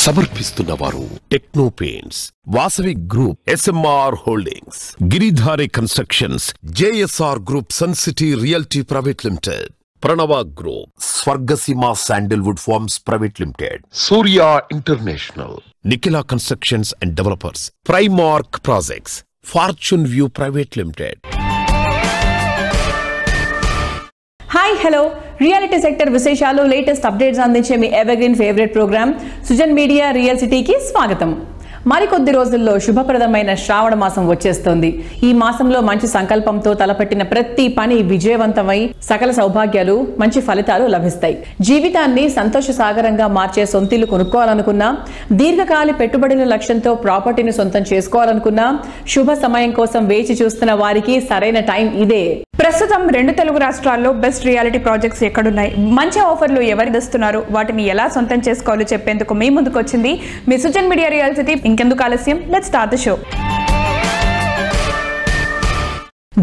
సమర్పిస్తున్నవారు techno paints, Vasavi group, SMR holdings, Giridhari constructions, JSR group, sun city realty private limited, Pranava group, Swargaseema sandalwood farms private limited, Surya international, Nikhila constructions and developers, Primark projects, fortune view private limited. Hi hello, reality sector విశేషాలు, latest updates అందించే మీ evergreen favourite programme Sujan media real సిటీకి స్వాగతం. మరికొద్ది రోజుల్లో శుభప్రదమైన శ్రావణ మాసం వచ్చేస్తోంది. ఈ మాసంలో మంచి సంకల్పంతో తలపెట్టిన ప్రతి పని విజయవంతమై సకల సౌభాగ్యాలు, మంచి ఫలితాలు లభిస్తాయి. జీవితాన్ని సంతోష సాగరంగా మార్చే సొంతిల్లు కొనుక్కోవాలనుకున్నా, దీర్ఘకాల పెట్టుబడుల లక్ష్యంతో ప్రాపర్టీని సొంతం చేసుకోవాలనుకున్నా, శుభ సమయం కోసం వేచి చూస్తున్న వారికి సరైన టైం ఇదే. ప్రస్తుతం 2 తెలుగు రాష్ట్రాల్లో బెస్ట్ రియాలిటీ ప్రాజెక్ట్స్ ఎక్కడున్నాయి, మంచి ఆఫర్లు ఎవరు ఇస్తున్నారు, వాటిని ఎలా సొంతం చేసుకోవాలో చెప్పేందుకు మీ ముందుకు వచ్చింది మీ సుజన్ మీడియా రియల్ సిటీ. ఇంకెందుకు ఆలస్యం, లెట్స్ స్టార్ట్ ది షో.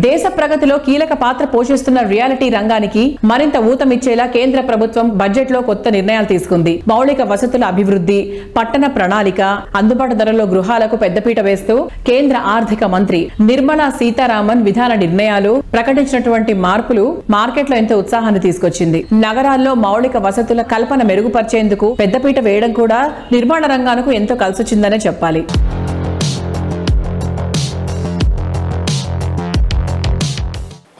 దేశ ప్రగతిలో కీలక పాత్ర పోషిస్తున్న రియాలిటీ రంగానికి మరింత ఊతమిచ్చేలా కేంద్ర ప్రభుత్వం బడ్జెట్ లో కొత్త నిర్ణయాలు తీసుకుంది. మౌలిక వసతుల అభివృద్ధి, పట్టణ ప్రణాళిక, అందుబాటు ధరలో గృహాలకు పెద్దపీట వేస్తూ కేంద్ర ఆర్థిక మంత్రి నిర్మలా సీతారామన్ విధాన నిర్ణయాలు ప్రకటించినటువంటి మార్పులు మార్కెట్లో ఎంతో ఉత్సాహాన్ని తీసుకొచ్చింది. నగరాల్లో మౌలిక వసతుల కల్పన మెరుగుపరిచేందుకు పెద్దపీట వేయడం కూడా నిర్మాణ రంగానికి ఎంతో కలిసొచ్చిందనే చెప్పాలి.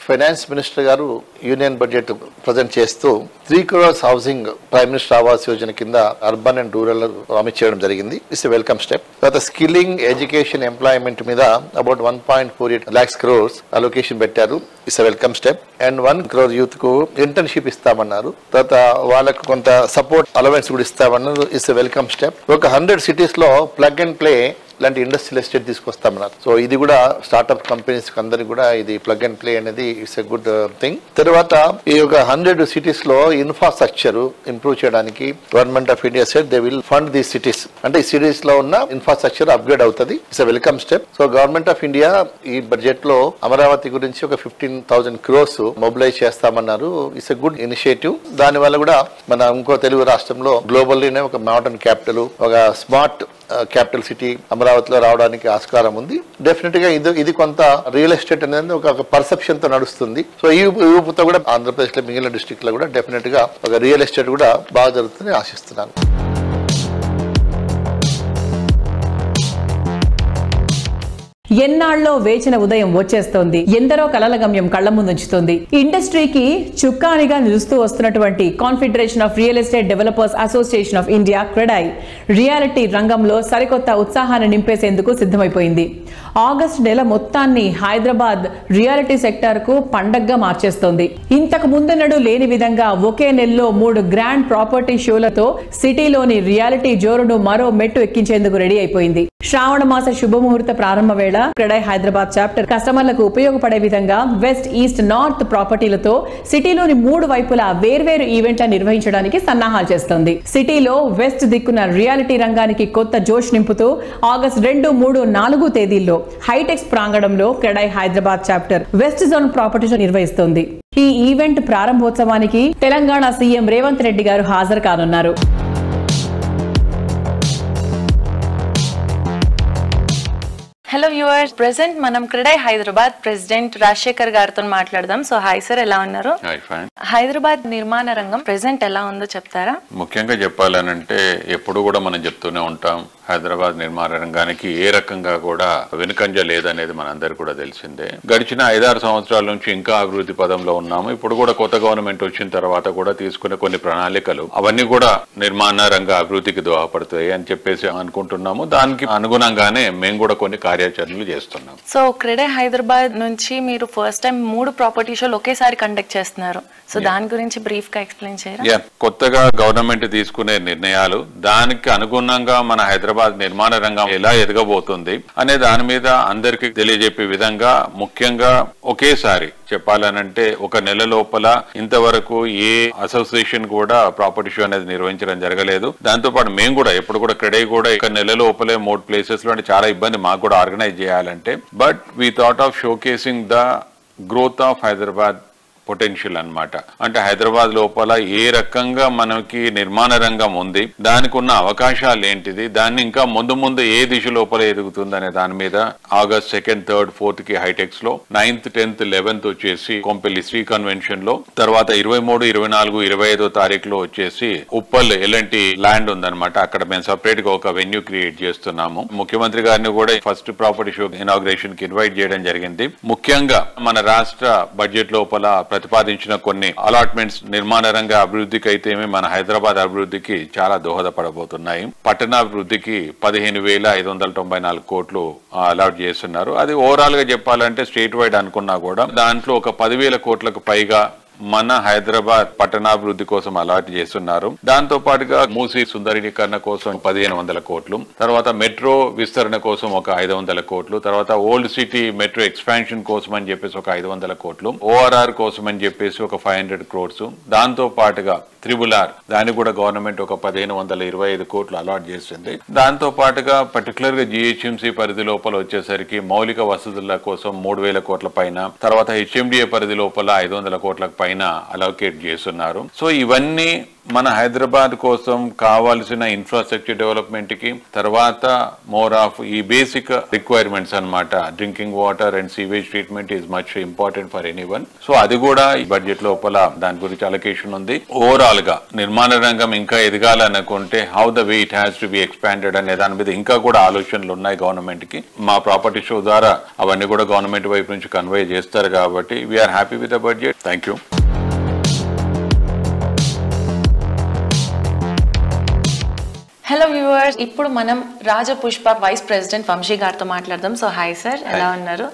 ఫైనాన్స్ మినిస్టర్ గారు యూనియన్ బడ్జెట్ ప్రజెంట్ చేస్తూ 3 crores housing prime minister Awas Yojana కింద అర్బన్ అండ్ రూరల్ ప్రామిస్ చేయడం జరిగింది. It's welcome step. తర్వాత స్కిల్లింగ్, ఎడ్యుకేషన్, ఎంప్లాయ్మెంట్ మీద అబౌట్ 1.48 lakhs crores అలొకేషన్ పెట్టారు. It's welcome step. And 1 crore youth కు ఇంటర్న్షిప్ ఇస్తామన్నారు. తర్వాత వాళ్ళకు కొంత సపోర్ట్ అలవెన్స్ కూడా ఇస్తామన్నారు. It's welcome step. ఒక 100 cities లో ప్లగ్ అండ్ ప్లే ఇలాంటి ఇండస్ట్రియల్ ఎస్టేట్ తీసుకొస్తామన్నారు. సో ఇది కూడా స్టార్ట్అప్ కంపెనీస్ అందరికి కూడా ఇది ప్లగ్ అండ్ ప్లే అనేది ఇట్స్ ఎ గుడ్ థింగ్. తర్వాత ఈ ఒక 100 cities లో ఇన్ఫ్రాస్ట్రక్చర్ ఇంప్రూవ్ చేయడానికి government of India said they will fund the cities. అంటే ఈ సిటీస్ లో ఉన్న ఇన్ఫ్రాస్ట్రక్చర్ అప్గ్రేడ్ అవుతుంది. It's a welcome step. So government of India ఈ బడ్జెట్ లో అమరావతి గురించి ఒక 15,000 crores మొబిలైజ్ చేస్తామన్నారు. It's a good initiative. దాని వల్ల కూడా మన ఇంకో తెలుగు రాష్ట్రంలో గ్లోబల్లీనే ఒక మోడర్న్ క్యాపిటల్, ఒక స్మార్ట్ క్యాపిటల్ సిటీ అమరావతిలో రావడానికి ఆస్కారం ఉంది. డెఫినెట్ గా ఇది కొంత రియల్ ఎస్టేట్ అనేది ఒక పర్సెప్షన్ తో నడుస్తుంది. సో ఈ ఊపుతో కూడా ఆంధ్రప్రదేశ్ లో మిగిలిన డిస్ట్రిక్ట్ లో కూడా డెఫినెట్ గా ఒక రియల్ ఎస్టేట్ కూడా బాగా జరుగుతుందని ఆశిస్తున్నాను. ఎన్నాళ్ళలో వేచిన ఉదయం వచ్చేస్తోంది. ఎందరో కలల గమ్యం కళ్ల ముందుంచుతోంది. ఇండస్ట్రీకి చుక్కానిగా నిలుస్తూ వస్తున్నటువంటి confederation of real estate developers association of India CREDAI reality రంగంలో సరికొత్త ఉత్సాహాన్ని నింపేసేందుకు సిద్ధమైపోయింది. ఆగస్టు నెల మొత్తాన్ని హైదరాబాద్ రియాలిటీ సెక్టర్ కు పండగగా మార్చేస్తోంది. ఇంతకు ముందెన్నడూ లేని విధంగా ఒకే నెలలో 3 గ్రాండ్ ప్రాపర్టీ షోలతో సిటీలోని రియాలిటీ జోరును మరో మెట్టు ఎక్కించేందుకు రెడీ అయిపోయింది. శ్రావణ మాస శుభముహూర్త ప్రారంభ వేళ క్రెడాయ్ హైదరాబాద్ చాప్టర్ కస్టమర్లకు ఉపయోగపడే విధంగా వెస్ట్, ఈస్ట్, నార్త్ ప్రాపర్టీలతో సిటీలోని 3 వైపులా వేర్వేరు ఈవెంట్ల నిర్వహించడానికి సన్నాహాలు చేస్తోంది. సిటీలో వెస్ట్ దిక్కున రియాలిటీ రంగానికి కొత్త జోష్ నింపుతూ ఆగస్టు 2, 3, 4 తేదీల్లో హైటెక్స్ ప్రాంగణంలో CREDAI Hyderabad chapter west zone properties నిర్వహిస్తోంది. ఈ ఈవెంట్ ప్రారంభోత్సవానికి తెలంగాణ సీఎం రేవంత్ రెడ్డి గారు హాజరు కానున్నారు. హలో వ్యూవర్స్, ప్రెసెంట్ మనం క్రెడాయ్ హైదరాబాద్ ప్రెసిడెంట్ రాజశేఖర్ గారితో మాట్లాడదాం. సో హాయ్ సార్, ఎలా ఉన్నారు? హైదరాబాద్ నిర్మాణ రంగం ప్రెసెంట్ ఎలా ఉందో చెప్తారా? ముఖ్యంగా చెప్పాలనంటే ఎప్పుడు కూడా మనం చెప్తూనే ఉంటాం, హైదరాబాద్ నిర్మాణ రంగానికి ఏ రకంగా కూడా వెనుకంజ లేదనేది మనందరికీ కూడా తెలిసిందే. గడిచిన 5-6 సంవత్సరాల నుంచి ఇంకా అభివృద్ధి పదంలో ఉన్నాము. ఇప్పుడు కూడా కొత్త గవర్నమెంట్ వచ్చిన తర్వాత కూడా తీసుకునే కొన్ని ప్రణాళికలు అవన్నీ కూడా నిర్మాణ రంగ అభివృద్ధికి దోహదపడతాయి అని చెప్పేసి అనుకుంటున్నాము. దానికి అనుగుణంగానే మేము కూడా కొన్ని కార్యాచరణలు చేస్తున్నాం. సో క్రెడాయ్ హైదరాబాద్ నుంచి మీరు ఫస్ట్ టైం 3 ప్రాపర్టీ షోలు ఒకేసారి కండక్ట్ చేస్తున్నారు. సో దాని గురించి బ్రీఫ్ గా ఎక్స్ప్లెయిన్ చేయరా? కొత్తగా గవర్నమెంట్ తీసుకునే నిర్ణయాలు, దానికి అనుగుణంగా మన హైదరాబాద్ నిర్మాణ రంగం ఎలా ఎదగబోతుంది అనే దాని మీద అందరికి తెలియజెప్పే విధంగా ముఖ్యంగా ఒకేసారి చెప్పాలనంటే ఒక నెల లోపల ఇంతవరకు ఏ అసోసియేషన్ కూడా ప్రాపర్టీ షో అనేది నిర్వహించడం జరగలేదు. దాంతో పాటు మేము కూడా ఎప్పుడు కూడా క్రెడాయ్ కూడా ఒక నెల లోపలే 3 ప్లేసెస్ లో అంటే చాలా ఇబ్బంది మాకు కూడా ఆర్గనైజ్ చేయాలంటే. But we thought of showcasing the growth of Hyderabad potential అన్నమాట. అంటే హైదరాబాద్ లోపల ఏ రకంగా మనకి నిర్మాణ రంగం ఉంది, దానికి ఉన్న అవకాశాలు ఏంటిది, దాన్ని ఇంకా ముందు ముందు ఏ దిశ లోపల ఎదుగుతుంది అనే దాని మీద ఆగస్ట్ 2nd, 3rd, 4th కి హైటెక్స్ లో, 9th, 10th, 11th వచ్చేసి కొంపెల్లి శ్రీ కన్వెన్షన్ లో, తర్వాత 23, 24, 25వ తారీఖులో వచ్చేసి ఉప్పల్ ఎలాంటి ల్యాండ్ ఉందన్నమాట. అక్కడ మేము సపరేట్ గా ఒక వెన్యూ క్రియేట్ చేస్తున్నాము. ముఖ్యమంత్రి గారిని కూడా ఫస్ట్ ప్రాపర్టీ షో ఇనాగ్రేషన్ కి ఇన్వైట్ చేయడం జరిగింది. ముఖ్యంగా మన రాష్ట్ర బడ్జెట్ లోపల ప్రతిపాదించిన కొన్ని అలాట్మెంట్స్ నిర్మాణ రంగ అభివృద్ధికి అయితేమే మన హైదరాబాద్ అభివృద్ధికి చాలా దోహదపడబోతున్నాయి. పట్టణాభివృద్ధికి 15,594 కోట్లు అలాట్ చేస్తున్నారు. అది ఓవరాల్ గా చెప్పాలంటే స్టేట్ వైడ్ అనుకున్నా కూడా దాంట్లో ఒక 10,000 కోట్లకు పైగా మన హైదరాబాద్ పట్టణాభివృద్ధి కోసం అలాట్ చేస్తున్నారు. దాంతో పాటుగా మూసీ సుందరీకరణ కోసం 1,500 కోట్లు, తర్వాత మెట్రో విస్తరణ కోసం ఒక 500 కోట్లు, తర్వాత ఓల్డ్ సిటీ మెట్రో ఎక్స్పాన్షన్ కోసం అని చెప్పేసి ఒక 500 కోట్లు, ఓఆర్ఆర్ కోసం అని చెప్పేసి ఒక 500 crores, దాంతో పాటుగా RRR దానికి కూడా గవర్నమెంట్ ఒక 1,525 కోట్లు అలాట్ చేసింది. దాంతో పాటుగా పర్టికులర్ గా GHMC పరిధి లోపల వచ్చేసరికి మౌలిక వసతుల కోసం 3,000 కోట్ల పైన, తర్వాత HMDA పరిధి లోపల 500 కోట్ల పైన అలోకేట్ చేస్తున్నారు. సో ఇవన్నీ మన హైదరాబాద్ కోసం కావాల్సిన ఇన్ఫ్రాస్ట్రక్చర్ డెవలప్మెంట్ కి, తర్వాత మోర్ ఆఫ్ ఈ బేసిక్ రిక్వైర్మెంట్స్ అన్నమాట. Drinking water and sewage treatment is much important for anyone. So అది కూడా ఈ బడ్జెట్ లోపల దాని గురించి అలొకేషన్ ఉంది. ఓవరాల్ గా నిర్మాణ రంగం ఇంకా ఎదగాలనుకుంటే how the way it has to be expanded అనే దాని మీద ఇంకా కూడా ఆలోచనలు ఉన్నాయి గవర్నమెంట్ కి. మా ప్రాపర్టీ షో ద్వారా అవన్నీ కూడా గవర్నమెంట్ వైపు నుంచి కన్వే చేస్తారు కాబట్టి we are happy with the budget. Thank you. Hello viewers, ఇప్పుడు మనం రాజపుష్ప వైస్ ప్రెసిడెంట్ వంశీ గారితో మాట్లాడదాం. సో హాయ్ సార్, ఎలా ఉన్నారు?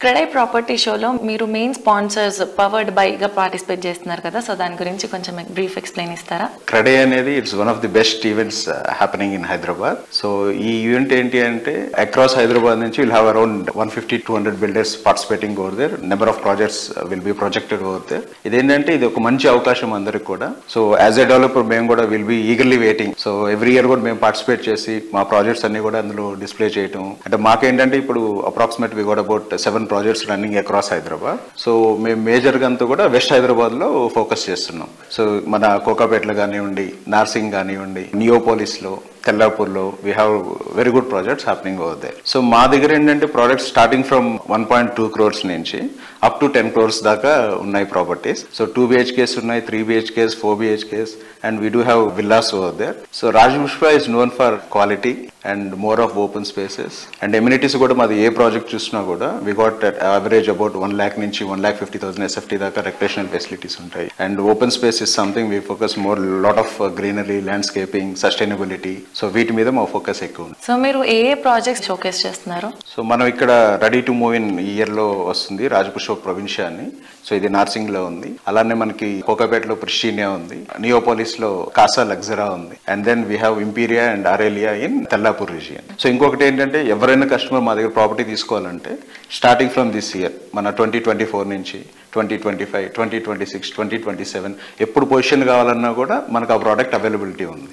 క్రెడై ప్రాపర్టీ షోలో మీరు మెయిన్ స్పాన్సర్స్ పవర్డ్ బై గా పార్టిసిపేట్ చేస్తున్నారు కదా, సో దాని గురించి కొంచెం బ్రీఫ్ ఎక్స్ప్లెయిన్ ఇస్తారా? క్రెడై అనేది it's one of the best events happening in Hyderabad. So ఈ ఈవెంట్ ఏంటి అంటే అక్రాస్ హైదరాబాద్ నుంచి will have around 150-200 builders participating over there. Number of projects will be projected over there. ఇదేంటంటే ఇది ఒక మంచి అవకాశం అందరికి కూడా. సో యాజ్ ఎ డెవలపర్ మేము కూడా will be eagerly waiting. So every year కూడా మేము పార్టిసిపేట్ చేసి మా ప్రాజెక్ట్స్ అన్ని కూడా అందులో డిస్ప్లే చేయటం. అంటే మాకేంటంటే ఇప్పుడు approximate we got about 7 projects running across Hyderabad. So మేము మేజర్ గా అంతా కూడా వెస్ట్ హైదరాబాద్ లో ఫోకస్ చేస్తున్నాం. సో మన కోకాపేటలో కానివ్వండి, నార్సింగ్ కానివ్వండి, నియోపోలిస్ లో, తెల్లాపూర్ లో we have very good projects happening over there. So మా దగ్గర ఏంటంటే ప్రాజెక్ట్స్ స్టార్టింగ్ ఫ్రమ్ 1.2 crores నుంచి అప్ టు 10 crores దాకా ఉన్నాయి ప్రాపర్టీస్. సో 2 BHKs ఉన్నాయి, 3 BHKs, 4 BHKs, and we do have villas over there. So Rajpushpa is known for quality and more of open spaces and amenities. కూడా మాది ఏ project చూసినా కూడా we got at average about 1 lakh నుంచి 1,50,000 SFT దాకా recreational facilities ఉంటాయి. And open space is something we focus more, lot of greenery, landscaping, sustainability. So వీటి మీద మా ఫోకస్ ఎక్కువ ఉంది. సో మీరు ఏ ప్రాజెక్ట్స్ షోకేస్ చేస్తున్నారు? సో మనం ఇక్కడ ready to move in year లో వస్తుంది రాజపుష్ప ప్రొవిన్షియా అని. సో ఇది నార్సింగ్ లో ఉంది. అలానే మనకి కోకాపేటలో ప్రిస్టీనియా ఉంది, నియోపోలిస్ లో కాసా లగ్జరా ఉంది, and then we have Imperia and Aurelia in Tellapur region. So ఇంకొకటి ఏంటంటే ఎవరైనా కస్టమర్ మా దగ్గర ప్రాపర్టీ తీసుకోవాలంటే స్టార్టింగ్ ఫ్రమ్ దిస్ ఇయర్ మన 2024 నుంచి 2025, 2026, 2027 ఎప్పుడు పొజిషన్ కావాలన్నా కూడా మనకు ఆ ప్రోడక్ట్ అవైలబిలిటీ ఉంది.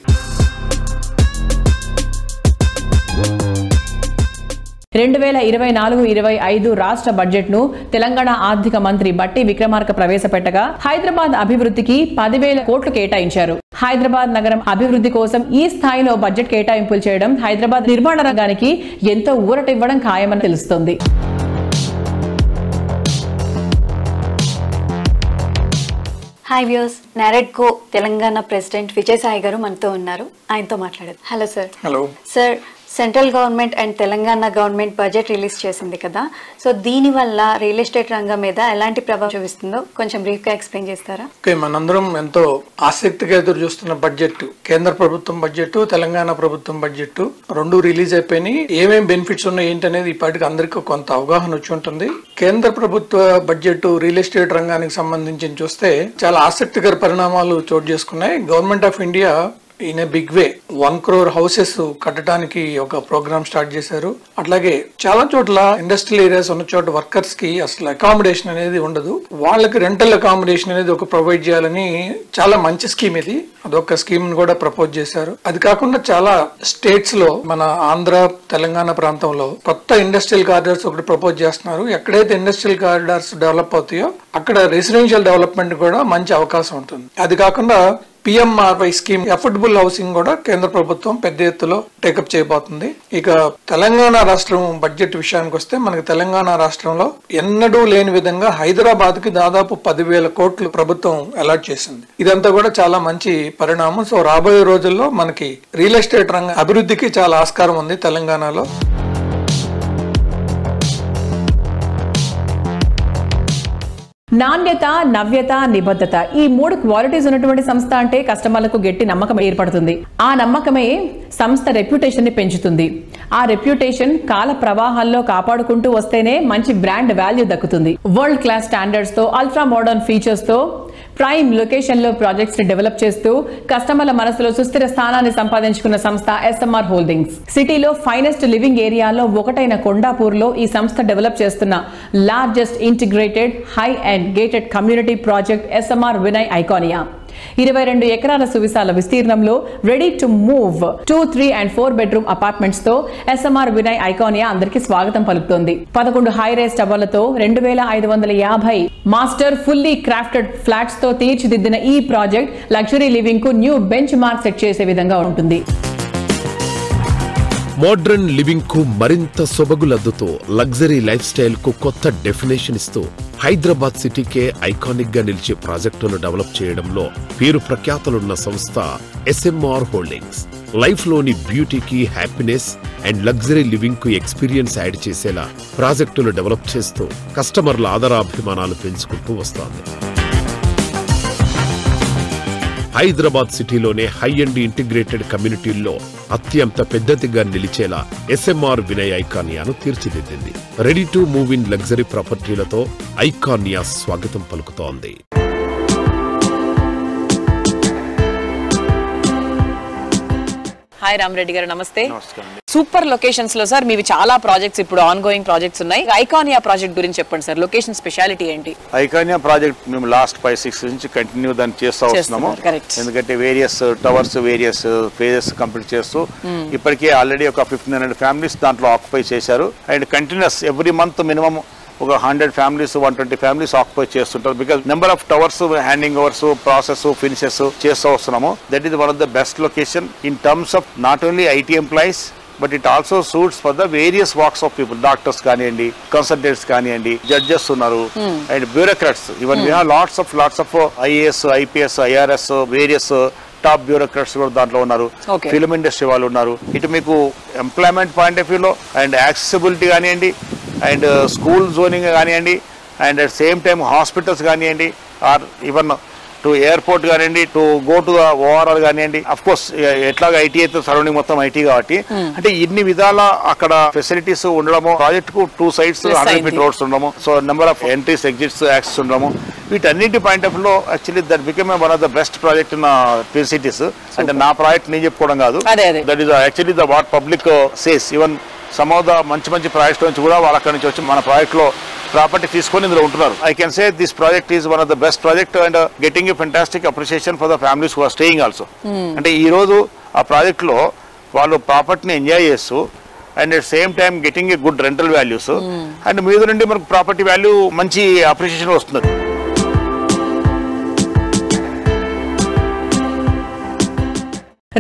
2024-25 రాష్ట్ర బడ్జెట్ ను తెలంగాణ ఆర్థిక మంత్రి బట్టి విక్రమార్క ప్రవేశపెట్టగా హైదరాబాద్ అభివృద్ధికి 10,000 కోట్లు కేటాయించారు. హైదరాబాద్ నగరం అభివృద్ధి కోసం ఈ స్థాయిలో బడ్జెట్ కేటాయింపులు చేయడం హైదరాబాద్ నిర్మాణ రంగానికి ఎంతో ఊరటివ్వడం ఖాయమని తెలుస్తోంది. Hi views, NAREDCO Telangana president Vijayasai గారు మనతో ఉన్నారు. ఆయనతో మాట్లాడదు. Hello sir. Hello sir. Central government and Telangana government budget release చేసింది కదా, సో దీని వల్ల రియల్ ఎస్టేట్ రంగం మీద ఎలాంటి ప్రభావం చూపిస్తుందో కొంచెం బ్రీఫ్ గా ఎక్స్ప్లెయిన్ చేస్తారా? ఓకే, మనందరం ఎంతో ఆసక్తిగా ఎదురు చూస్తున్న బడ్జెట్, కేంద్ర ప్రభుత్వం బడ్జెట్, తెలంగాణ ప్రభుత్వం బడ్జెట్ రెండు రిలీజ్ అయిపోయినాయి. ఏమేమి బెనిఫిట్స్ ఉన్నాయి ఏంటి అనేది ఇప్పటికి అందరికీ కొంత అవగాహన వచ్చి ఉంటుంది. కేంద్ర ప్రభుత్వ బడ్జెట్ రియల్ ఎస్టేట్ రంగానికి సంబంధించి చూస్తే చాలా ఆసక్తికర పరిణామాలు చోటు చేసుకున్నాయి. Government of India in a big way 1 crore houses కట్టడానికి ఒక ప్రోగ్రామ్ స్టార్ట్ చేశారు. అట్లాగే చాలా చోట్ల ఇండస్ట్రియల్ ఏరియాస్ ఉన్న చోట వర్కర్స్ కి అసలు అకామిడేషన్ అనేది ఉండదు, వాళ్ళకి రెంటల్ అకామిడేషన్ అనేది ఒక ప్రొవైడ్ చేయాలని చాలా మంచి స్కీమ్ ఇది. అదొక స్కీమ్ కూడా ప్రపోజ్ చేశారు. అది కాకుండా చాలా స్టేట్స్ లో మన ఆంధ్ర తెలంగాణ ప్రాంతంలో కొత్త ఇండస్ట్రియల్ కారిడార్స్ ఒకటి ప్రపోజ్ చేస్తున్నారు. ఎక్కడైతే ఇండస్ట్రియల్ కారిడార్స్ డెవలప్ అవుతాయో అక్కడ రెసిడెన్షియల్ డెవలప్మెంట్ కూడా మంచి అవకాశం ఉంటుంది. అది కాకుండా PMRY స్కీమ్ అఫోర్డబుల్ హౌసింగ్ కూడా కేంద్ర ప్రభుత్వం పెద్ద ఎత్తులో టేకప్ చేయబోతుంది. ఇక తెలంగాణ రాష్ట్రం బడ్జెట్ విషయానికి వస్తే మనకి తెలంగాణ రాష్ట్రంలో ఎన్నడూ లేని విధంగా హైదరాబాద్ కి దాదాపు 10,000 కోట్లు ప్రభుత్వం అలాట్ చేసింది. ఇదంతా కూడా చాలా మంచి పరిణామం. సో రాబోయే రోజుల్లో మనకి రియల్ ఎస్టేట్ రంగ అభివృద్ధికి చాలా ఆస్కారం ఉంది తెలంగాణలో. నాణ్యత, నవ్యత, నిబద్ధత ఈ 3 క్వాలిటీస్ ఉన్నటువంటి సంస్థ అంటే కస్టమర్లకు గట్టి నమ్మకం ఏర్పడుతుంది. ఆ నమ్మకమే సంస్థ రెప్యుటేషన్ ని పెంచుతుంది. ఆ రెప్యుటేషన్ కాల ప్రవాహాల్లో కాపాడుకుంటూ వస్తేనే మంచి బ్రాండ్ వాల్యూ దక్కుతుంది. వరల్డ్ క్లాస్ స్టాండర్డ్స్ తో, అల్ట్రా మోడర్న్ ఫీచర్స్ తో, ప్రైమ్ లొకేషన్ లో ప్రాజెక్ట్స్ ని డెవలప్ చేస్తూ కస్టమర్ల మనసులో సుస్థిర స్థానాన్ని సంపాదించుకున్న సంస్థ SMR హోల్డింగ్స్. సిటీలో ఫైనెస్ట్ లివింగ్ ఏరియాలో ఒకటైన కొండాపూర్ లో ఈ సంస్థ డెవలప్ చేస్తున్న largest integrated high and gated community project SMR Vinay Iconia. 22 ఎకరాల సువిశాల విస్తీర్ణంలో ready to move 2, 3 and 4 bedroom apartments తో SMR వినయ్ ఐకానియా అందరికీ స్వాగతం పలుకుతోంది. 11 హై రైజ్ టవర్లతో 2550 మాస్టర్ ఫుల్లీ క్రాఫ్టెడ్ ఫ్లాట్స్ తో తీర్చిదిద్దిన ఈ ప్రాజెక్ట్ లగ్జరీ లివింగ్ కు న్యూ బెంచ్ మార్క్ సెట్ చేసే విధంగా ఉంటుంది. మోడ్రన్ లివింగ్ కు మరింత సొబగులద్దుతో లగ్జరీ లైఫ్ స్టైల్ కు కొత్త డెఫినేషన్ ఇస్తూ హైదరాబాద్ సిటీకే ఐకానిక్ గా నిలిచే ప్రాజెక్టులను డెవలప్ చేయడంలో పేరు ప్రఖ్యాతులున్న సంస్థ SMR హోల్డింగ్స్. లైఫ్ లోని బ్యూటీకి, హ్యాపీనెస్ అండ్ లగ్జరీ లివింగ్ కు ఎక్స్పీరియన్స్ యాడ్ చేసేలా ప్రాజెక్టులు డెవలప్ చేస్తూ కస్టమర్ల ఆదరాభిమానాలు పెంచుకుంటూ వస్తోంది. హైదరాబాద్ సిటీలోనే హై అండ్ ఇంటిగ్రేటెడ్ కమ్యూనిటీల్లో అత్యంత పెద్దదిగా నిలిచేలా SMR వినయ్ ఐకానియాను తీర్చిదిద్దింది. Ready to move in luxury ప్రాపర్టీలతో ఐకానియా స్వాగతం పలుకుతోంది. హాయ్ రామరెడ్డి గారు, నమస్తే. సూపర్ లొకేషన్స్ లో సార్ మీవి చాలా ప్రాజెక్ట్స్ ఇప్పుడు ఆన్ గోయింగ్ ప్రాజెక్ట్స్ ఉన్నాయి. ఐకానియా ప్రాజెక్ట్ గురించి చెప్పండి సార్. లొకేషన్ స్పెషాలిటీ ఏంటి? ఐకానియా ప్రాజెక్ట్ మేము లాస్ట్ 5-6 నుంచి కంటిన్యూ దాన్ని చేస్తూ వస్తున్నాము. ఎందుకంటే various towers, various phases complete చేస్తూ ఇప్పటికే ఆల్రెడీ ఒక 1500 ఫ్యామిలీస్ దాంట్లో ఆక్యుపై చేశారు. And continuous every month minimum ఒక 100 ఫ్యామిలీస్ 120 ఫ్యామిలీస్ ఆక్యుపై చేస్తుంటారు. Because number of towers, handing overs, process, finishes చేస్తూ వస్తున్నాము. That is one of the best location in terms of not only IT employees but it also suits for the various walks of people. Doctors కానివ్వండి, consultants కానివ్వండి, judges ఉన్నారు and bureaucrats. Even we have lots of IAS, IPS, IRS, various top bureaucrats కూడా దాంట్లో ఉన్నారు. Film industry వాళ్ళు ఉన్నారు. ఇటు మీకు ఎంప్లాయ్మెంట్ పాయింట్ ఆఫ్ వ్యూలో అండ్ యాక్సెసిబిలిటీ కానివ్వండి, అండ్ స్కూల్ జోనింగ్ కానివ్వండి, and at same time hospitals కానివ్వండి, ఆర్ ఈవెన్ టు ఎయిర్పోర్ట్ కానివ్వండి, టు గో టు ఓఆర్ఆర్ కానివ్వండి. అఫ్ కోర్స్ ఎట్లాగా IT అయితే సరౌండింగ్ మొత్తం IT కాబట్టి అంటే ఇన్ని విధాల అక్కడ ఫెసిలిటీస్ ఉండడము, ప్రాజెక్ట్ కు 2 sides 100 feet రోడ్స్ ఉండడము, so number of entries, exits, access ఉండడము, వీటన్నిటి పాయింట్ ఆఫ్ లో actually that become one of the best project in twin cities. అంటే నా ప్రాజెక్ట్ నేను చెప్పుకోవడం కాదు, that is actually the what public says. Even some of the మంచి project నుంచి కూడా వాళ్ళు అక్కడి నుంచి వచ్చి మన ప్రాజెక్ట్ లో ప్రాపర్టీ తీసుకొని ఇందులో ఉంటున్నారు. I can say this project is one of the best project and getting a fantastic appreciation for the families who are staying also. అంటే ఈ రోజు ఆ ప్రాజెక్ట్ లో వాళ్ళు ప్రాపర్టీని ఎంజాయ్ చేస్తూ and at same time getting a good rental values and మీద నుండి మనకు ప్రాపర్టీ వాల్యూ మంచి అప్రిషియేషన్ వస్తుంది.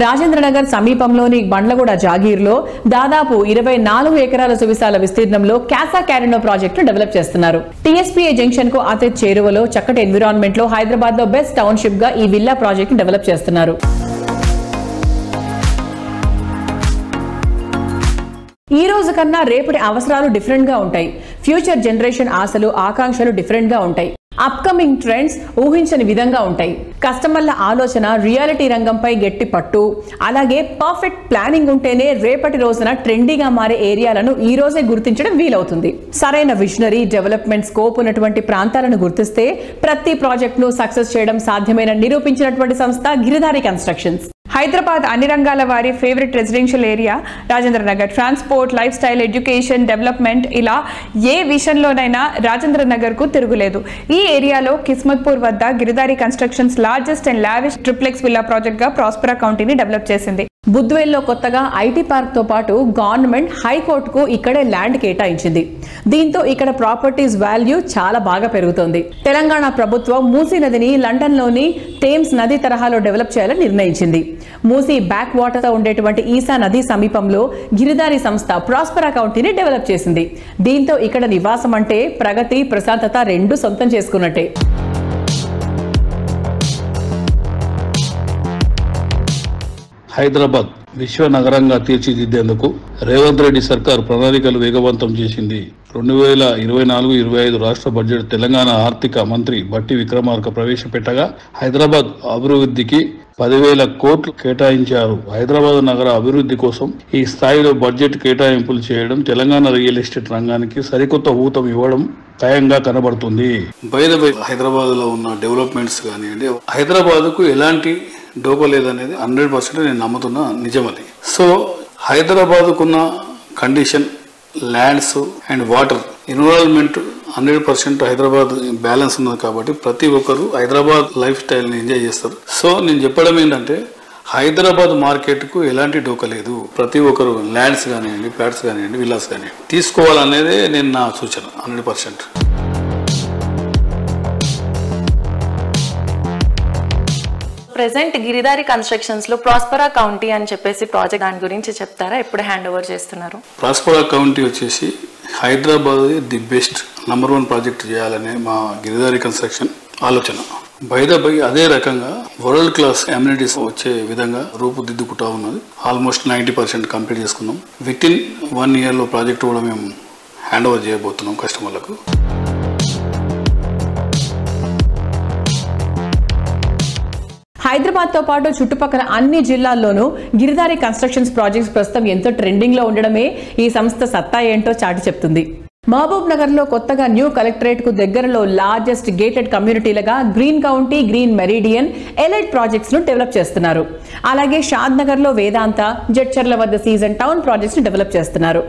రాజేంద్రనగర్ సమీపంలోని బండ్లగూడ జాగీర్లో దాదాపు 24 ఎకరాల సువిశాల విస్తీర్ణంలో క్యాసా క్యారినో ప్రాజెక్టు డెవలప్ చేస్తున్నారు. TSPA జంక్షన్ కు అతి చేరువలో చక్కటి ఎన్విరాన్మెంట్ లో హైదరాబాద్ లో బెస్ట్ టౌన్షిప్ గా ఈ విల్లా ప్రాజెక్టు డెవలప్ చేస్తున్నారు. ఈ రోజు కన్నా రేపటి అవసరాలు డిఫరెంట్ గా ఉంటాయి. ఫ్యూచర్ జనరేషన్ ఆశలు, ఆకాంక్షలు డిఫరెంట్ గా ఉంటాయి. అప్కమింగ్ ట్రెండ్స్ ఊహించని విధంగా ఉంటాయి. కస్టమర్ల ఆలోచన, రియాలిటీ రంగంపై గట్టి పట్టు, అలాగే పర్ఫెక్ట్ ప్లానింగ్ ఉంటేనే రేపటి రోజున ట్రెండీగా మారే ఏరియాలను ఈ రోజే గుర్తించడం వీలవుతుంది. సరైన విజనరీ, డెవలప్మెంట్ స్కోప్ ఉన్నటువంటి ప్రాంతాలను గుర్తిస్తే ప్రతి ప్రాజెక్ట్ ను సక్సెస్ చేయడం సాధ్యమైన నిరూపించినటువంటి సంస్థ గిరిధారి కన్స్ట్రక్షన్స్. హైదరాబాద్ అన్ని రంగాల వారి favourite residential area Rajendra Nagar. Transport, life style, education, development ఇలా ఏ విషయంలోనైనా రాజేంద్ర నగర్ కు తిరుగులేదు. ఈ ఏరియాలో కిస్మత్పూర్ వద్ద Giridhari constructions largest and lavish triplex villa project గా ప్రాస్పరా కౌంటీని డెవలప్ చేసింది. బుద్వేల్లో కొత్తగా ఐటీ పార్క్ తో పాటు గవర్నమెంట్ హైకోర్టుకు ఇక్కడే ల్యాండ్ కేటాయించింది. దీంతో ఇక్కడ ప్రాపర్టీస్ వాల్యూ చాలా బాగా పెరుగుతోంది. తెలంగాణ ప్రభుత్వం మూసీ నదిని లండన్ లోని థేమ్స్ నది తరహాలో డెవలప్ చేయాలని నిర్ణయించింది. మూసీ బ్యాక్ వాటర్ తో ఉండేటువంటి ఈసా నది సమీపంలో గిరిదారి సంస్థ ప్రాస్పరా కౌంటీని డెవలప్ చేసింది. దీంతో ఇక్కడ నివాసం అంటే ప్రగతి, ప్రశాంతత రెండు సొంతం చేసుకున్నట్టే. హైదరాబాద్ విశ్వ నగరంగా తీర్చిదిద్దేందుకు రేవంత్ రెడ్డి సర్కార్ ప్రణాళికలు వేగవంతం చేసింది. 2024-25 రాష్ట్ర బడ్జెట్ తెలంగాణ ఆర్థిక మంత్రి బట్టి విక్రమార్క ప్రవేశపెట్టగా హైదరాబాద్ అభివృద్ధికి 10,000 కోట్లు కేటాయించారు. హైదరాబాద్ నగర అభివృద్ధి కోసం ఈ స్థాయిలో బడ్జెట్ కేటాయింపులు చేయడం తెలంగాణ రియల్ ఎస్టేట్ రంగానికి సరికొత్త ఊతం ఇవ్వడం ఖాయంగా కనబడుతుంది. హైదరాబాద్ లో ఉన్న డెవలప్మెంట్స్ కానివ్వండి, హైదరాబాద్ కు ఎలాంటి డోకా లేదనేది 100% నేను నమ్ముతున్నా నిజమది. సో హైదరాబాద్కున్న condition, lands and water environment 100% Hyderabad balance ఉన్నది కాబట్టి ప్రతి ఒక్కరు హైదరాబాద్ లైఫ్ స్టైల్ని ఎంజాయ్ చేస్తారు. సో నేను చెప్పడం ఏంటంటే హైదరాబాద్ మార్కెట్కు ఎలాంటి డోకా లేదు. ప్రతి ఒక్కరు ల్యాండ్స్ కానివ్వండి, ఫ్లాట్స్ కానివ్వండి, విల్లాస్ కానివ్వండి తీసుకోవాలనేదే నేను నా సూచన 100%. ప్రెసెంట్ గిరిదారి కన్స్ట్రక్షన్స్ లో ప్రాస్పరా కౌంటీ అని చెప్పేసి ప్రాజెక్ట్, దాని గురించి చెప్తారా? ఎప్పుడు హ్యాండ్ ఓవర్ చేస్తున్నారు? ప్రాస్పరా కౌంటీ వచ్చేసి Hyderabad the best number 1 project చేయాలనే మా గిరిదారి కన్స్ట్రక్షన్ ఆలోచన. బై అదే రకంగా వరల్డ్ క్లాస్ అమ్యూనిటీస్ వచ్చే విధంగా రూపుదిద్దుకుంటా ఉన్నది. ఆల్మోస్ట్ 90% కంప్లీట్ చేసుకున్నాం. వితిన్ 1 year లో ప్రాజెక్ట్ కూడా మేము హ్యాండ్ ఓవర్ చేయబోతున్నాం కస్టమర్లకు. హైదరాబాద్ తో పాటు చుట్టుపక్కల అన్ని జిల్లాల్లోనూ గిరిదారి కన్స్ట్రక్షన్స్ ప్రాజెక్ట్స్ ప్రస్తుతం ఎంతో ట్రెండింగ్ లో ఉండడమే ఈ సంస్థ సత్తా ఏంటో చాటి చెప్తుంది. మహబూబ్ నగర్ లో కొత్తగా న్యూ కలెక్టరేట్ కు దగ్గరలో లార్జెస్ట్ గేటెడ్ కమ్యూనిటీలుగా green county, green meridian, elite projects ను డెవలప్ చేస్తున్నారు. అలాగే షాద్ నగర్ లో వేదాంత, జడ్చర్ల వద్ద సీజన్ టౌన్ ప్రాజెక్ట్స్ ను డెవలప్ చేస్తున్నారు.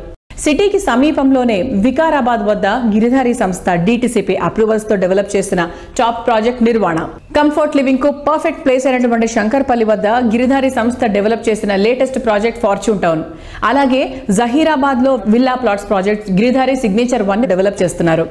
సిటీకి సమీపంలోనే వికారాబాద్ వద్ద గిరిధారి సంస్థ DTCP అప్రూవల్స్ తో డెవలప్ చేసిన top project Nirvana. Comfort living కు పర్ఫెక్ట్ ప్లేస్ అయినటువంటి శంకర్పల్లి వద్ద గిరిధారి సంస్థ డెవలప్ చేసిన లేటెస్ట్ ప్రాజెక్ట్ ఫార్చ్యూన్ టౌన్. అలాగే జహీరాబాద్ లో villa plots project Giridhari signature 1 develop చేస్తున్నారు.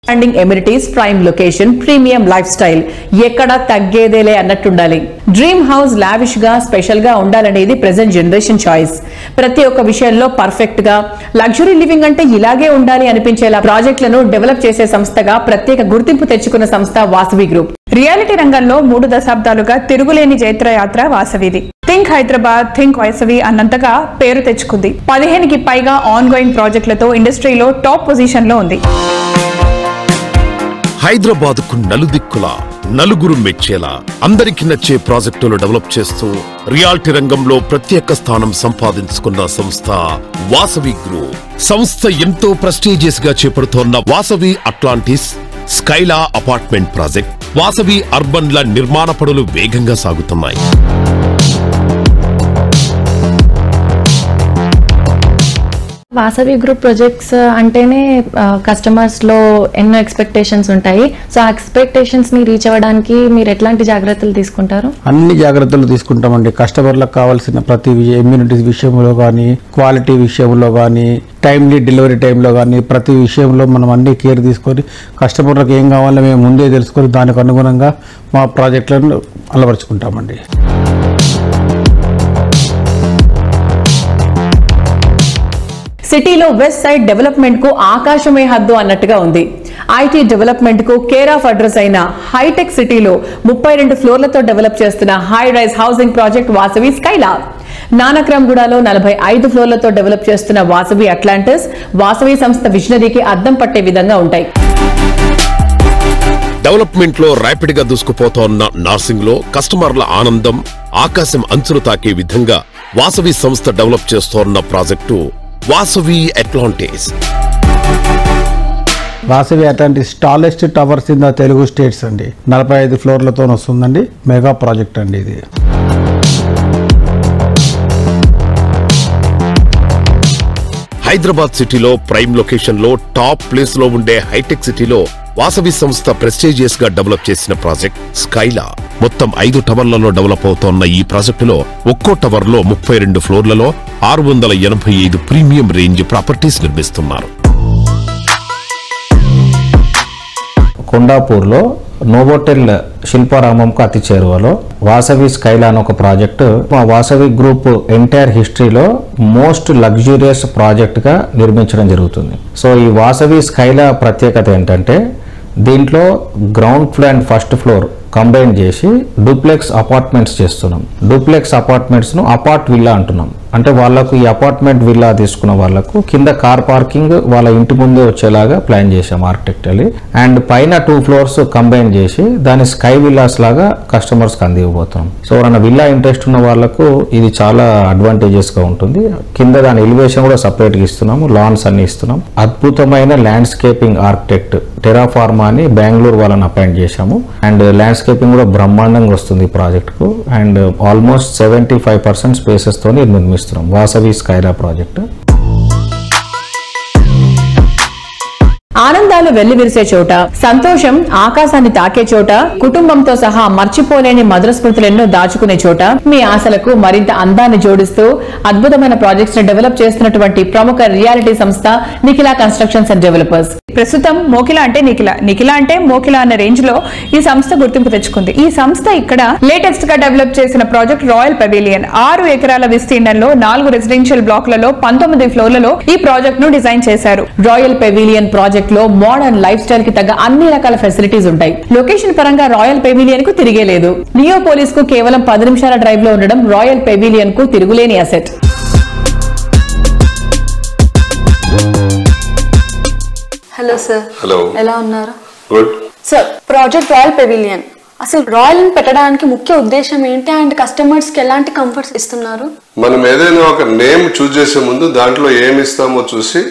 Standing amenities, prime location, premium lifestyle ఎక్కడ తగ్గేదేలే అన్నట్టుండాలి. డ్రీమ్ హౌస్ లావిష్ గా, స్పెషల్ గా ఉండాలనేది ప్రెసెంట్ జనరేషన్ చాయిస్. ప్రతి ఒక్క విషయంలో పర్ఫెక్ట్ గా, లగ్జరీ లివింగ్ అంటే ఇలాగే ఉండాలి అనిపించేలా ప్రాజెక్టులను డెవలప్ చేసే సంస్థగా ప్రత్యేక గుర్తింపు తెచ్చుకున్న సంస్థ వాసవి గ్రూప్. రియాలిటీ రంగంలో 3 దశాబ్దాలుగా తిరుగులేని జైత్రయాత్ర వాసవిది. థింక్ హైదరాబాద్, థింక్ వాసవి అన్నంతగా పేరు తెచ్చుకుంది. 15కి పైగా ఆన్ గోయింగ్ ప్రాజెక్టులతో ఇండస్ట్రీలో టాప్ పొజిషన్ లో ఉంది. హైదరాబాద్ కు నలుదిక్కులా, నలుగురు మెచ్చేలా, అందరికి నచ్చే ప్రాజెక్టులు డెవలప్ చేస్తూ రియాలిటీ రంగంలో ప్రత్యేక స్థానం సంపాదించుకున్న సంస్థ వాసవి గ్రూప్. సంస్థ ఎంతో ప్రెస్టీజియస్ గా చేపడుతోన్న Vasavi Atlantis, Skyla apartment project, Vasavi urban ల నిర్మాణ పనులు వేగంగా సాగుతున్నాయి. వాసవి గ్రూప్ ప్రాజెక్ట్స్ అంటేనే కస్టమర్స్ లో ఎన్నో ఎక్స్పెక్టేషన్స్ ఉంటాయి. సో ఆ ఎక్స్పెక్టేషన్స్ ని రీచ్ అవ్వడానికి మీరు ఎట్లాంటి జాగ్రత్తలు తీసుకుంటారు? అన్ని జాగ్రత్తలు తీసుకుంటామండి. కస్టమర్లకు కావాల్సిన ప్రతి ఇమ్యూనిటీస్ విషయంలో కానీ, క్వాలిటీ విషయంలో కానీ, టైమ్లీ డెలివరీ టైంలో కానీ ప్రతి విషయంలో మనం అన్ని కేర్ తీసుకొని కస్టమర్లకు ఏం కావాలో మేము ముందే తెలుసుకొని దానికి అనుగుణంగా మా ప్రాజెక్టులను అలవరుచుకుంటామండి. సిటీలో వెస్ట్ సైడ్ డెవలప్మెంట్ కు ఆకాశమే హద్దు అన్నట్టుగా ఉంది. ఐటీ డెవలప్మెంట్ కు కేర్ ఆఫ్ అడ్రస్ అయిన హైటెక్ సిటీలో 32 ఫ్లోర్లతో డెవలప్ చేస్తున్న high rise housing project Vasavi Skyla. నానక్రామ్గూడలో 45 ఫ్లోర్లతో డెవలప్ చేస్తున్న వాసవి అట్లాంటిస్ వాసవి సంస్థ విజనరీకి అద్దం పట్టే విధంగా ఉంటాయి. డెవలప్మెంట్ లో ర్యాపిడ్ గా దూసుకుపోతోన్న నార్సింగ్ లో కస్టమర్ల ఆనందం ఆకాశం అంచులు తాకే విధంగా వాసవి సంస్థ డెవలప్ చేస్తోన్న project Vasavi Atlantis. Vasavi Atlantis tallest towers in the Telugu states అండి. 45 ఫ్లోర్లతో వస్తుందండి. మెగా ప్రాజెక్ట్ అండి ఇది. హైదరాబాద్ సిటీలో ప్రైమ్ లొకేషన్ లో టాప్ ప్లేస్ లో ఉండే హైటెక్ సిటీలో వాసవి సంస్థ ప్రెస్టీజియస్ గా డెవలప్ చేసిన ప్రాజెక్ట్ స్కైలా. మొత్తం 5 టవర్లలో డెవలప్ అవుతోన్న ఈ ప్రాజెక్టులో ఒక్కో టవర్ లో 32 ఫ్లోర్లలో 685 ప్రీమియం రేంజ్ ప్రాపర్టీస్ నిర్మిస్తున్నారు. కొండాపూర్లో నోవోటెల్ శిల్పారామంకు అతి చేరువలో వాసవి స్కైలా అని ఒక ప్రాజెక్టు మా వాసవి గ్రూప్ ఎంటైర్ హిస్టరీలో మోస్ట్ లగ్జూరియస్ ప్రాజెక్ట్గా నిర్మించడం జరుగుతుంది. సో ఈ వాసవి స్కైలా ప్రత్యేకత ఏంటంటే దీంట్లో ground floor and first floor combine చేసి డూప్లెక్స్ అపార్ట్మెంట్స్ చేస్తున్నాం. డూప్లెక్స్ అపార్ట్మెంట్స్ను అపార్ట్ విల్లా అంటున్నాం. అంటే వాళ్ళకు ఈ అపార్ట్మెంట్ విల్లా తీసుకున్న వాళ్ళకు కింద కార్ పార్కింగ్ వాళ్ళ ఇంటి ముందే వచ్చేలాగా ప్లాన్ చేసాం ఆర్కిటెక్చర్లీ. అండ్ పైన 2 ఫ్లోర్స్ కంబైన్ చేసి దాని స్కై విల్లాస్ లాగా కస్టమర్స్కి అందివ్వబోతున్నాం. సో ఎవరైనా విల్లా ఇంట్రెస్ట్ ఉన్న వాళ్ళకు ఇది చాలా అడ్వాంటేజెస్గా ఉంటుంది. కింద దాని ఎలివేషన్ కూడా సపరేట్గా ఇస్తున్నాము, లాన్స్ అన్ని ఇస్తున్నాం. అద్భుతమైన ల్యాండ్స్కేపింగ్ ఆర్కిటెక్ట్ టెరాఫార్మా అని బెంగళూరు వాళ్ళని అపాయింట్ చేశాము. అండ్ ల్యాండ్స్కేపింగ్ కూడా బ్రహ్మాండంగా వస్తుంది ఈ ప్రాజెక్టుకు. అండ్ ఆల్మోస్ట్ 75% స్పేసెస్ తోని నిర్మిస్తున్నాం వాసవి స్కైలా ప్రాజెక్ట్. ఆనందాలు వెల్లివిరిసే చోట, సంతోషం ఆకాశాన్ని తాకే చోట, కుటుంబంతో సహా మర్చిపోలేని మధుర స్మృతులెన్నో దాచుకునే చోట మీ ఆశలకు మరింత అందాన్ని జోడిస్తూ అద్భుతమైన ప్రాజెక్ట్స్ ని డెవలప్ చేస్తున్నటువంటి ప్రముఖ రియాలిటీ సంస్థ నిఖిలా కన్స్ట్రక్షన్స్ అండ్ డెవలపర్స్. ప్రస్తుతం మోకిలా అంటే నిఖిలా అంటే మోకిలా అన్న రేంజ్ లో ఈ సంస్థ గుర్తింపు తెచ్చుకుంది. ఈ సంస్థ ఇక్కడ లేటెస్ట్ గా డెవలప్ చేసిన ప్రాజెక్ట్ రాయల్ పెవిలియన్ 6 ఎకరాల విస్తీర్ణంలో 4 రెసిడెన్షియల్ బ్లాక్లలో 19 ఫ్లోర్లలో ఈ ప్రాజెక్ట్ ను డిజైన్ చేశారు. రాయల్ పెవిలియన్ ప్రాజెక్ట్ లో మోడర్న్ లైఫ్ స్టైల్ కి తగ్గ అన్ని రకాల ఫెసిలిటీస్ ఉంటాయి. లొకేషన్ పరంగా రాయల్ పెవిలియన్ కు తిరిగే లేదు. నియోపోలిస్ కు కేవలం 10 నిమిషాల డ్రైవ్ లో ఉండడం రాయల్ పెవిలియన్ కు తిరుగులేని అసెట్. Hello sir. హలో. ఎలా ఉన్నారు? Good. Sir, project royal pavilion అసలు రాయల్ పెట్టడానికి ముఖ్య ఉద్దేశం ఏంటి అండ్ కస్టమర్స్ కి ఎలాంటి కంఫర్ట్స్ ఇస్తున్నారు? మనం ఏదైనా ఒక నేమ్ చూస్ చేసే ముందు దాంట్లో ఏమి ఇస్తామో చూసి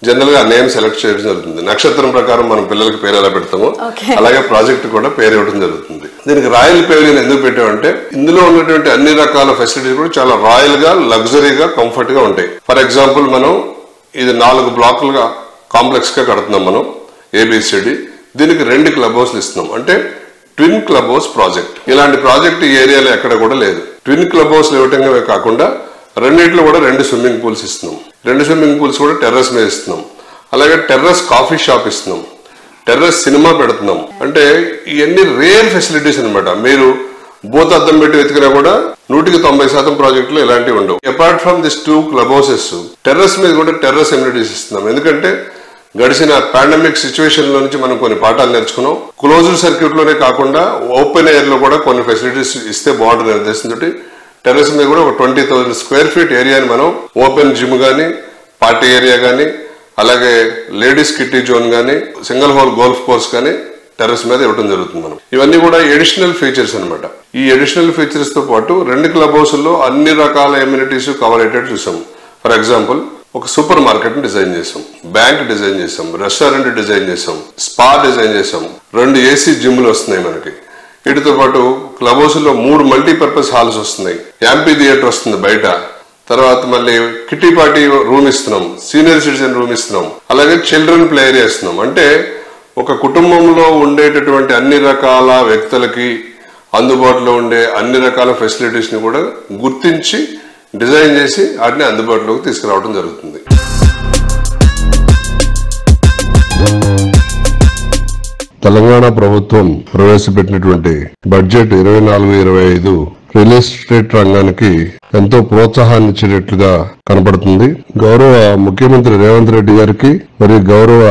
జనరల్ గా నేమ్ సెలెక్ట్ చేయడం జరుగుతుంది. నక్షత్రం ప్రకారం మనం పిల్లలకి పేరు ఎలా పెడతామో అలాగే ప్రాజెక్ట్ కూడా పేరు ఇవ్వడం జరుగుతుంది. దీనికి రాయల్ పెవిలియన్ ఎందుకు పెట్టామంటే ఇందులో ఉన్నటువంటి అన్ని రకాల ఫెసిలిటీస్ కూడా చాలా రాయల్ గా, లగ్జరీగా, కంఫర్ట్ గా ఉంటాయి. ఫర్ ఎగ్జాంపుల్ మనం ఇది 4 బ్లాకులుగా కాంప్లెక్స్ గా కడుతున్నాం మనం ఏబిసిడి. దీనికి 2 క్లబ్ హౌస్లు ఇస్తున్నాం. అంటే ట్విన్ క్లబ్ హౌస్ ప్రాజెక్ట్. ఇలాంటి ప్రాజెక్ట్ ఈ ఏరియాలో ఎక్కడ కూడా లేదు. ట్విన్ క్లబ్ హౌస్ ఇవ్వటమే కాకుండా రెండింటిలో కూడా 2 స్విమ్మింగ్ పూల్స్ ఇస్తున్నాం. 2 స్విమ్మింగ్ పూల్స్ కూడా టెర్రస్ మీద ఇస్తున్నాం. అలాగే టెర్రస్ కాఫీ షాప్ ఇస్తున్నాం. టెర్రస్ సినిమా పెడుతున్నాం. అంటే ఇవన్నీ రేర్ ఫెసిలిటీస్ అనమాట. మీరు బోత్ అద్దం పెట్టి వెతికినా కూడా 190% ప్రాజెక్టులు ఇలాంటివి ఉండవు. Apart from this 2 club houses terrace మీద కూడా టెర్రస్ ఎమ్యూనిటీస్ ఇస్తున్నాం. ఎందుకంటే గడిచిన పాండమిక్ సిచ్యువేషన్ లో నుంచి మనం కొన్ని పాఠాలు నేర్చుకున్నాం. క్లోజ్డ్ సర్క్యూట్ లోనే కాకుండా ఓపెన్ ఎయిర్ లో కూడా కొన్ని ఫెసిలిటీస్ ఇస్తే బాగుంటుంది ఉద్దేశంతో టెర్రస్ మీద కూడా ఒక 20,000 స్క్వేర్ ఫీట్ ఏరియాని మనం ఓపెన్ జిమ్ గానీ, పార్టీ ఏరియా గానీ, అలాగే లేడీస్ కిట్టి జోన్ గానీ, సింగిల్ హోల్ గోల్ఫ్ కోర్స్ గానీ టెర్రస్ మీద ఇవ్వడం జరుగుతుంది. మనం ఇవన్నీ కూడా ఎడిషనల్ ఫీచర్స్ అనమాట. ఈ ఎడిషనల్ ఫీచర్స్ తో పాటు 2 క్లబ్ హౌస్ల్లో అన్ని రకాల ఎమ్యూనిటీస్ కవర్ అయ్యేటట్టు చూసాం. ఫర్ ఎగ్జాంపుల్ ఒక సూపర్ మార్కెట్ ని డిజైన్ చేసాం, బ్యాంక్ డిజైన్ చేసాం, రెస్టారెంట్ డిజైన్ చేసాం, స్పా డిజైన్ చేసాం, 2 ఏసీ జిమ్లు వస్తున్నాయి మనకి. వీటితో పాటు క్లబ్ హౌస్ లో 3 మల్టీపర్పస్ హాల్స్ వస్తున్నాయి. యాంపీ థియేటర్ వస్తుంది బయట. తర్వాత మళ్ళీ కిట్టి పార్టీ రూమ్ ఇస్తున్నాం, సీనియర్ సిటిజన్ రూమ్ ఇస్తున్నాం, అలాగే చిల్డ్రన్ ప్లే ఏరియా ఇస్తున్నాం. అంటే ఒక కుటుంబంలో ఉండేటటువంటి అన్ని రకాల వ్యక్తులకి అందుబాటులో ఉండే అన్ని రకాల ఫెసిలిటీస్ ని కూడా గుర్తించి డిజైన్ చేసి వాటిని అందుబాటులోకి తీసుకురావడం జరుగుతుంది. తెలంగాణ ప్రభుత్వం ప్రవేశపెట్టినటువంటి బడ్జెట్ 24-25 రియల్ ఎస్టేట్ రంగానికి ఎంతో ప్రోత్సాహాన్ని ఇచ్చేటట్లుగా కనబడుతుంది. గౌరవ ముఖ్యమంత్రి రేవంత్ రెడ్డి గారికి మరియు గౌరవ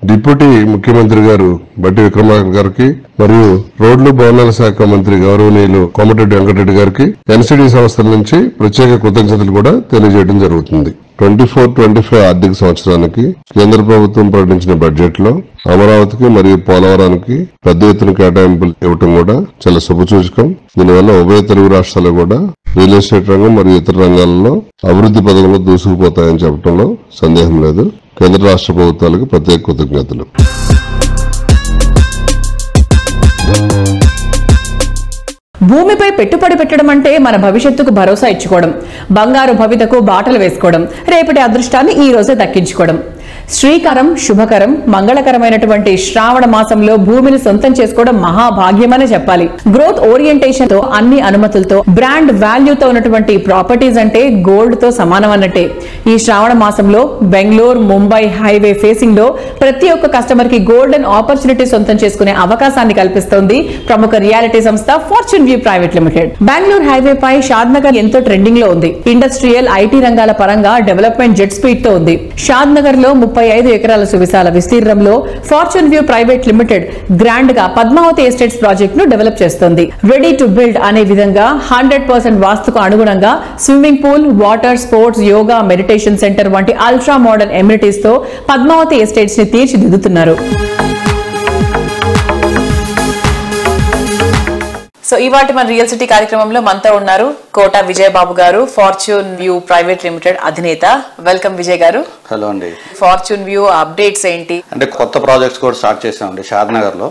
డిప్యూటీ ముఖ్యమంత్రి గారు బట్టి విక్రమార్క గారికి మరియు రోడ్లు భవనాల శాఖ మంత్రి గౌరవనీయులు కోమటిరెడ్డి వెంకటరెడ్డి గారికి ఎన్సిడి సంస్థల నుంచి ప్రత్యేక కృతజ్ఞతలు కూడా తెలియజేయడం జరుగుతుంది. 24-25 ఆర్థిక సంవత్సరానికి కేంద్ర ప్రభుత్వం ప్రకటించిన బడ్జెట్ లో అమరావతికి మరియు పోలవరానికి పెద్ద ఎత్తున కేటాయింపులు ఇవ్వటం కూడా చాలా శుభసూచకం. దీనివల్ల ఉభయ తెలుగు రాష్ట్రాలు కూడా రియల్ ఎస్టేట్ రంగం మరియు ఇతర రంగాలలో అభివృద్ధి పథకంలో దూసుకుపోతాయని చెప్పడంలో సందేహం లేదు. కేంద్ర రాష్ట్ర ప్రభుత్వాలకు ప్రత్యేక కృతజ్ఞతలు. భూమిపై పెట్టుబడి పెట్టడం అంటే మన భవిష్యత్తుకు భరోసా ఇచ్చుకోవడం, బంగారు భవితకు బాటలు వేసుకోవడం, రేపటి అదృష్టాన్ని ఈ రోజే దక్కించుకోవడం. శ్రీకరం, శుభకరం, మంగళకరమైనటువంటి శ్రావణ మాసంలో భూమిని సొంతం చేసుకోవడం మహాభాగ్యమనే చెప్పాలి. గ్రోత్ ఓరియంటేషన్ తో, అన్ని అనుమతులతో, బ్రాండ్ వాల్యూతో ఉన్నటువంటి ప్రాపర్టీస్ అంటే గోల్డ్ తో సమానం అన్నట్టే. ఈ శ్రావణ మాసంలో బెంగళూరు ముంబై హైవే ఫేసింగ్ లో ప్రతి ఒక్క కస్టమర్ కి గోల్డెన్ ఆపర్చునిటీ సొంతం చేసుకునే అవకాశాన్ని కల్పిస్తోంది ప్రముఖ రియాలిటీ సంస్థ fortune view private limited. Bengaluru highway పై షాద్ నగర్ ఎంతో ట్రెండింగ్ లో ఉంది. ఇండస్ట్రియల్, ఐటీ రంగాల పరంగా డెవలప్మెంట్ జెట్ స్పీడ్ తో ఉంది. షాద్ నగర్ లో 35 ఎకరాల సువిశాల విస్తీర్ణంలో fortune view private limited grand గా పద్మావతి ఎస్టేట్స్ ప్రాజెక్ట్ ను డెవలప్ చేస్తోంది. రెడీ టు బిల్డ్ అనే విధంగా 100% వాస్తుకు అనుగుణంగా swimming pool, water sports, yoga, meditation centre వంటి అల్ట్రా మోడర్న్ ఎమ్యూనిటీస్ తో పద్మావతి ఎస్టేట్స్ ని తీర్చిదిద్దుతున్నారు. సో ఇవాటి మన రియల్ సిటీ కార్యక్రమంలో మనతో ఉన్నారు కోట విజయబాబు గారు, ఫార్చ్యూన్ వ్యూ ప్రైవేట్ లిమిటెడ్ అధినేత. వెల్కమ్ విజయ్ గారు. హలో అండి. ఫార్చ్యూన్ వ్యూ అప్డేట్స్ ఏంటి? అంటే కొత్త ప్రాజెక్ట్స్ కూడా స్టార్ట్ చేసామండి షాద్ నగర్ లో.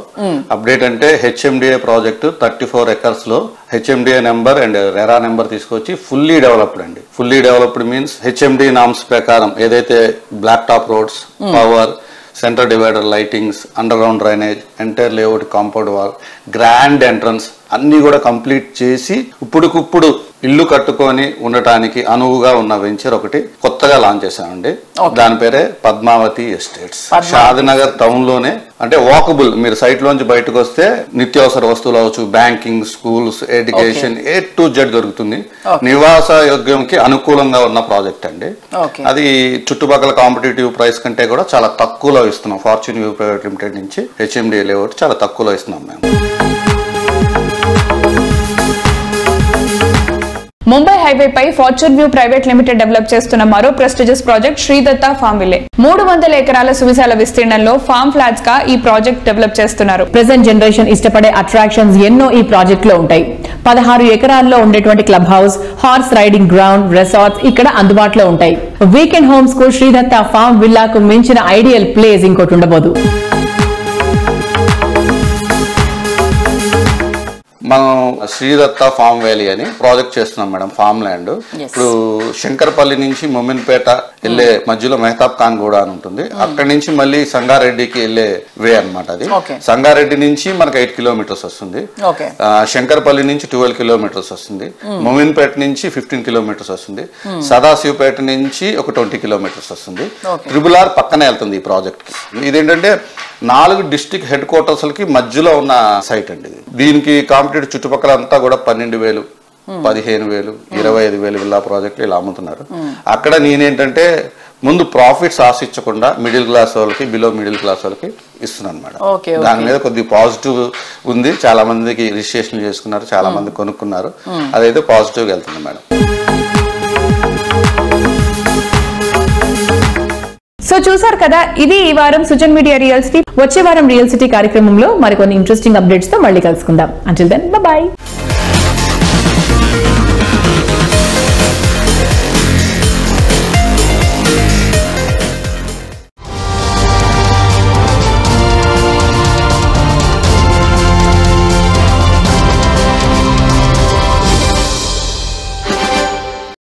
అప్డేట్ అంటే హెచ్ఎండిఏ ప్రాజెక్ట్ 34 ఎకర్స్ లో HMDA number and RERA number తీసుకొచ్చి ఫుల్లీ డెవలప్డ్ అండి. Fully developed means HMD norms ప్రకారం ఏదైతే block top roads, power, centre divider lightings, under ground drainage, entire layout, compound wall, grand entrance అన్ని కూడా complete చేసి ఇప్పుడుకిప్పుడు ఇల్లు కట్టుకొని ఉండటానికి అనువుగా ఉన్న వెంచర్ ఒకటి కొత్తగా లాంచ్ చేశామండి. దాని పేరే పద్మావతి ఎస్టేట్స్. షాద్ నగర్ టౌన్ లోనే, అంటే వాకబుల్, మీరు సైట్ లోంచి బయటకు వస్తే నిత్యావసర వస్తువులు అవచ్చు, banking, schools, education A to Z దొరుకుతుంది. నివాస యోగ్యంకి అనుకూలంగా ఉన్న ప్రాజెక్ట్ అండి. అది చుట్టుపక్కల కాంపిటేటివ్ ప్రైస్ కంటే కూడా చాలా తక్కువలో ఇస్తున్నాం. ఫార్చ్యూన్ వ్యూ ప్రైవేట్ లిమిటెడ్ నుంచి హెచ్ఎండి లేఅవుట్ చాలా తక్కువలో ఇస్తున్నాం మేము. ముంబై హైవే పై fortune view private limited develop చేస్తున్న మరో prestigious project Sridatta farm ville. 300 ఎకరాల సువిశాల విస్తీర్ణంలో ఫార్మ్ ఫ్లాట్స్ గా ఈ ప్రాజెక్ట్ డెవలప్ చేస్తున్నారు. ప్రెజెంట్ జనరేషన్ ఇష్టపడే అట్రాక్షన్స్ ఎన్నో ఈ ప్రాజెక్ట్ లో ఉంటాయి. 16 ఎకరాల్లో ఉండేటువంటి club house, horse riding ground, resorts ఇక్కడ అందుబాటులో ఉంటాయి. వీకెండ్ హోమ్స్ కు శ్రీదత్త ఫార్మ్ విల్లాకు మించిన ఐడియల్ ప్లేస్ ఇంకోటి ఉండబోదు. మనం శ్రీదత్త ఫార్మ్ వ్యాలీ అని ప్రాజెక్ట్ చేస్తున్నాం మేడం. ఫార్మ్ ల్యాండ్ ఇప్పుడు శంకరపల్లి నుంచి మొమిన్పేట వెళ్లే మధ్యలో మెహతాబ్ ఖాన్ గూడ అని ఉంటుంది. అక్కడి నుంచి మళ్ళీ సంగారెడ్డికి వెళ్లే వే అనమాట. అది సంగారెడ్డి నుంచి మనకు 8 కిలోమీటర్స్ వస్తుంది. శంకరపల్లి నుంచి 12 కిలోమీటర్స్ వస్తుంది. మొమిన్పేట నుంచి 15 కిలోమీటర్స్ వస్తుంది. సదాశివపేట నుంచి ఒక 20 కిలోమీటర్స్ వస్తుంది. RRR పక్కనే వెళ్తుంది ఈ ప్రాజెక్ట్ కి. ఇదేంటంటే 4 డిస్ట్రిక్ట్ హెడ్ క్వార్టర్స్ కి మధ్యలో ఉన్న సైట్ అండి. దీనికి కాంపిటేటివ్ చుట్టుపక్కల అంతా కూడా 12,000, 15,000, 25,000 విల్లా ప్రాజెక్టులు ఇలా అమ్ముతున్నారు. అక్కడ నేనేంటంటే ముందు ప్రాఫిట్స్ ఆశించకుండా మిడిల్ క్లాస్ వాళ్ళకి, బిలో మిడిల్ క్లాస్ వాళ్ళకి ఇస్తున్నాను మేడం. దాని మీద కొద్ది పాజిటివ్ ఉంది. చాలా మందికి రిజిస్ట్రేషన్ చేసుకున్నారు, చాలా మంది కొనుక్కున్నారు. అదైతే పాజిటివ్ గా వెళ్తుంది మేడం. సో చూసారు కదా, ఇది ఈ వారం సుజన్ మీడియా రియల్ సిటీ. వచ్చే వారం రియల్ సిటీ కార్యక్రమంలో మరికొన్ని ఇంట్రెస్టింగ్ అప్డేట్స్ తో మళ్ళీ కలుసుకుందాం. Until then by.